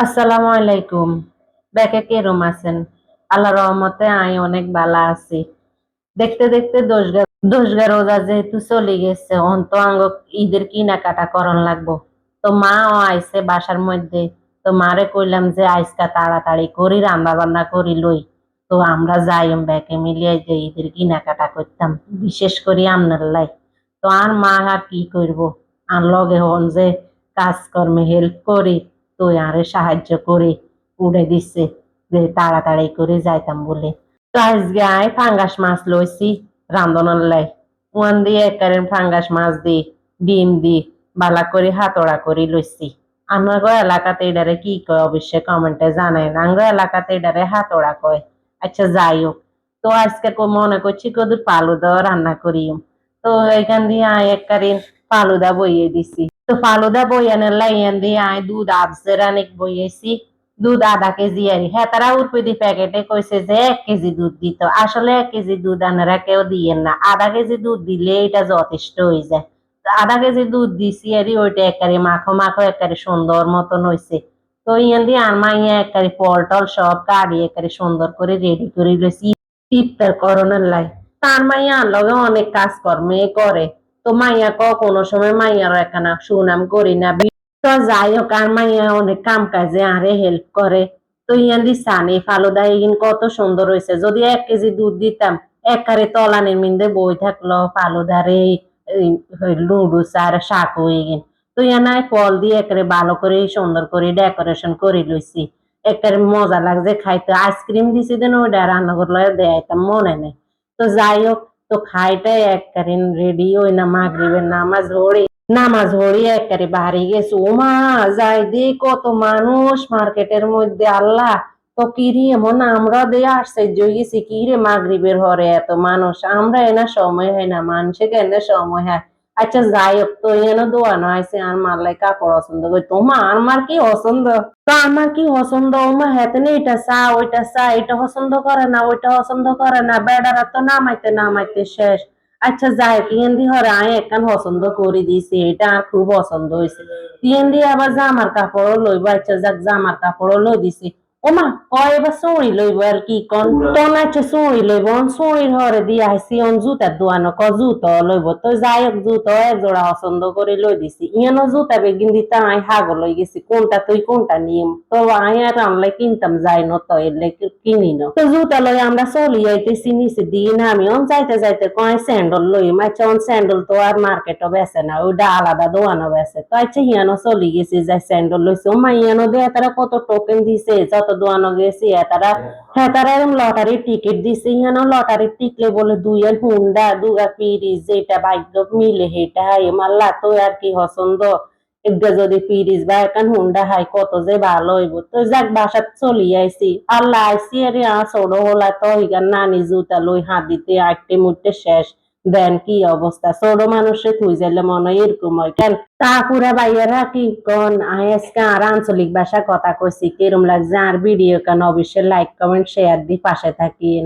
আসসালামু আলাইকুম। ব্যাকে কেরম আছেন? আল্লাহ রহমতে আই অনেক বালা আছি। দেখতে দেখতে দোষগা রোজা যেহেতু চলে গেছে অন্ত আঙ্গ ঈদের কিনাকাটা করন লাগবো। তো মা ও আইছে বাসার মধ্যে। তো মারে কইলাম যে আইসকা তাড়াতাড়ি করি রান্না বান্না করি লই। তো আমরা যাইম ব্যাকে মিলিয়ে যে ঈদের কিনাকাটা করতাম বিশেষ করে আমনার লাই। তো আর মা আর কি করব, আর লগে হন যে কাজকর্মে হেল্প করি, তো আরে সাহায্য করে উড়ে দিচ্ছে যে তাড়াতাড়ি করে যাইতাম বলে। তো আজকে আয় ফাঙ্গাস মাছ লইছি রান্ধনের লাই। ওয়ান দিয়ে একারেন ফাঙ্গাস মাছ দি ডিম দি বালা করে হাতড়া করে লইছি। আমার এলাকাতে এটারে কি কয় অবশ্যই কমেন্টে জানাই না। আঙ্গ এলাকাতে এটারে হাতড়া কয়। আচ্ছা যাই হোক, তো আজকে মনে করছি কদুর পালুদাও রান্না করিম। তো এখান দিয়ে আয় এককারিন ফালুদা বইয়ে দিছি। তো ফালুদা বইয়ানের লাইয়ান দিয়ে আয় দুধ আবসে রানিক বইয়েছি। দুধ আধা কেজি আর হ্যাঁ তারা উর্পিদি প্যাকেটে কইছে যে 1 কেজি দুধ দিত, আসলে 1 কেজি দুধ আনারা কেউ দিয়েন না, আধা কেজি দুধ দিলে এটা যথেষ্ট হয়ে যায়। তো আধা কেজি দুধ দিছি আর ওইটা একারে মাখো মাখো একারে সুন্দর মতন হয়েছে। তো ইয়ান দিয়ে আমার ইয়া একারে ফল টল সব কাটি একারে সুন্দর করে রেডি করে লইছি ইফতার করণের লাই। তার মাইয়া লগে অনেক কাজকর্মে করে। তো মাইয়া কোনো সময় মাইয়ার একখানা সুনাম করি না। তো যাই হোক আর মাইয়া অনেক কাম কাজে আরে হেল্প করে। তো ইয়ান দি সানি ফালুদা ইগিন কত সুন্দর হয়েছে, যদি 1 কেজি দুধ দিতাম একারে তলানির মিন্দে বই থাকলো ফালুদারে নুডলস আর শাক হয়ে গেন। তো ইয়ানায় ফল দিয়ে একেবারে ভালো করে সুন্দর করে ডেকোরেশন করে লইছি। একেবারে মজা লাগছে খাইতে। আইসক্রিম দিছি দেন ওইটা রান্না করলে দেয়াইতাম মনে নেই। তো যাই হোক, তো খাইটাই একেবারে রেডি হই না মাগরিবের নামাজ পড়ি একেবারে বাড়ি গেছে। ওমা যাই দি কত মানুষ মার্কেটের মধ্যে, আল্লাহ! তো কিরে এমন আমরা দিয়ে আশ্চর্য হয়ে গেছি, কিরে মাগরিবের হরে এত মানুষ, আমরা এনা সময় হয় না মানুষে কেন সময় হয়। আচ্ছা যাই হোক, তো এনে দোয়ানো আছে আর মাল্লাই কাপড় পছন্দ করি। তোমা আমার কি পছন্দ, তো আমার কি পছন্দ ওমা হেতে এটা চা ওইটা চা, এটা পছন্দ করে না ওইটা পছন্দ করে না, বেড়ারা তো নামাইতে নামাইতে শেষ। আচ্ছা যাই হোক, ইয়েন্দি হরে আমি একখান পছন্দ করে দিয়েছি, এটা আর খুব পছন্দ হয়েছে। ইয়েন্দি আবার জামার কাপড়ও লইব। আচ্ছা যাক, জামার কাপড়ও লই দিছি। ওমা কয় এবার চুড়ি লইব আর কি কন, তন আচ্ছা চুড়ি লইব চুড়ির হরে দিয়ে আইসি অন জুতার দোয়ানো ক জুতো লইব। তো যাই হোক, জুতো এক জোড়া পছন্দ করে লই দিছি। ইয়ানো জুতা বেগিন দিতে আই হাগো লই গেছি কোনটা তুই কোনটা নিয়ম। তো আই আর আনলে কিনতাম যাই ন, তো এলে কিনি ন। তো জুতা লই আমরা চলি যাইতেছি নিচে দিন আমি অন যাইতে যাইতে কয় স্যান্ডল লই। আচ্ছা অন স্যান্ডল তো আর মার্কেটও বেছে না, ওইটা আলাদা দোয়ানো বেছে। তো আচ্ছা হিয়ানো চলি গেছি যাই স্যান্ডল লইছে। ও মা ইয়ানো দিয়ে তারা কত টোকেন দিছে, যত দোয়ানো গেছি তারা হ্যাঁ তারা এরকম লটারির টিকিট দিছে। ইয়ানো লটারির টিকলে বলে দুইয়ের হুন্ডা দুগা পিরিজ, যেটা ভাগ্য মিলে হেটা হাই মাল্লা। তো আর কি পছন্দ একটা যদি পিরিজ বা এখন হুন্ডা হাই কত যে ভালো হইব। তো যাক বাসাত চলি আইছি, আল্লাহ আইসি আরে ছোট হলা তো ইগান নানি জুতা লই হাত দিতে আটটে মুটতে শেষ। দেন কি অবস্থা, ছোট মানুষে থুই যাইলে মনে হয় এরকম হয় কেন। তারপরে ভাইয়ারা কি কন আজকে আর আঞ্চলিক ভাষা কথা কইছি, কিরম লাগছে আর ভিডিও কেন অবশ্যই লাইক কমেন্ট শেয়ার দিয়ে পাশে থাকিন।